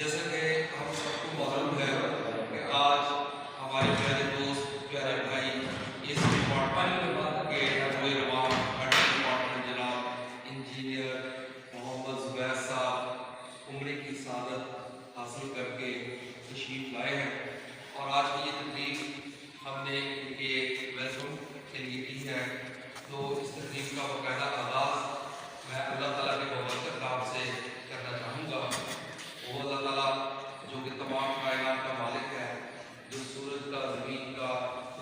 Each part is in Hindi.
जैसा कि हम सबको मालूम है कि आज हमारे प्यारे दोस्त प्यारे भाई इस डिपार्टमेंट के नौजवान डिपार्टमेंट जनाब इंजीनियर मोहम्मद जुबैर साहब उम्र की सादत हासिल करके तशरीफ लाए हैं और आज की ये तकरीब हमने इनके वेलकम के लिए की है। तो इस तकरीब का बाकायदा आगाज़ मैं अल्लाह ताला के बबरकत नाम से करना चाहूँगा। वो अल्लाह ताला जो कि तमाम कायनात का मालिक है, जो सूरज का, ज़मीन का,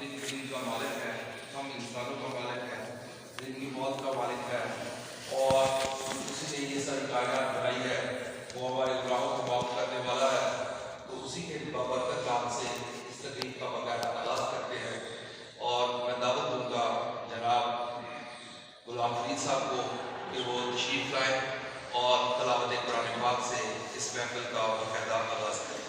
ज़मीन का मालिक है, हम इंसानों का मालिक है, ज़िंदगी मौत का मालिक है और उसी ने ये सारी कायनात बनाई है। वो हमारे गुनाहों को माफ़ करने वाला है। तो उसी के बबरकत नाम से इस तकरीब का बाकायदा आगाज़ करते हैं और मैं दावत दूँगा जनाब गुलाम फरीद साहब को कि वो तशरीफ़ लाएँ और तलावत कुरान पाक से इस महफिल का बाकायदा आगाज़ करें।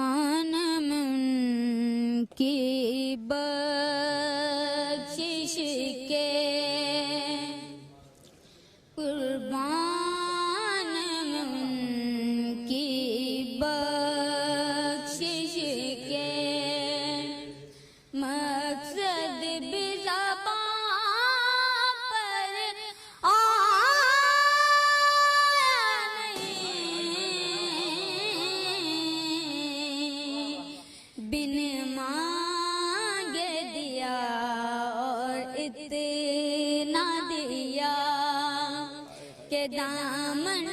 कुर्बान की बख्शिश के कुर्बान की बख्शिश के मकसद भी ज़बान पर आया नहीं, बिन मांगे दिया और इतना दिया के दामन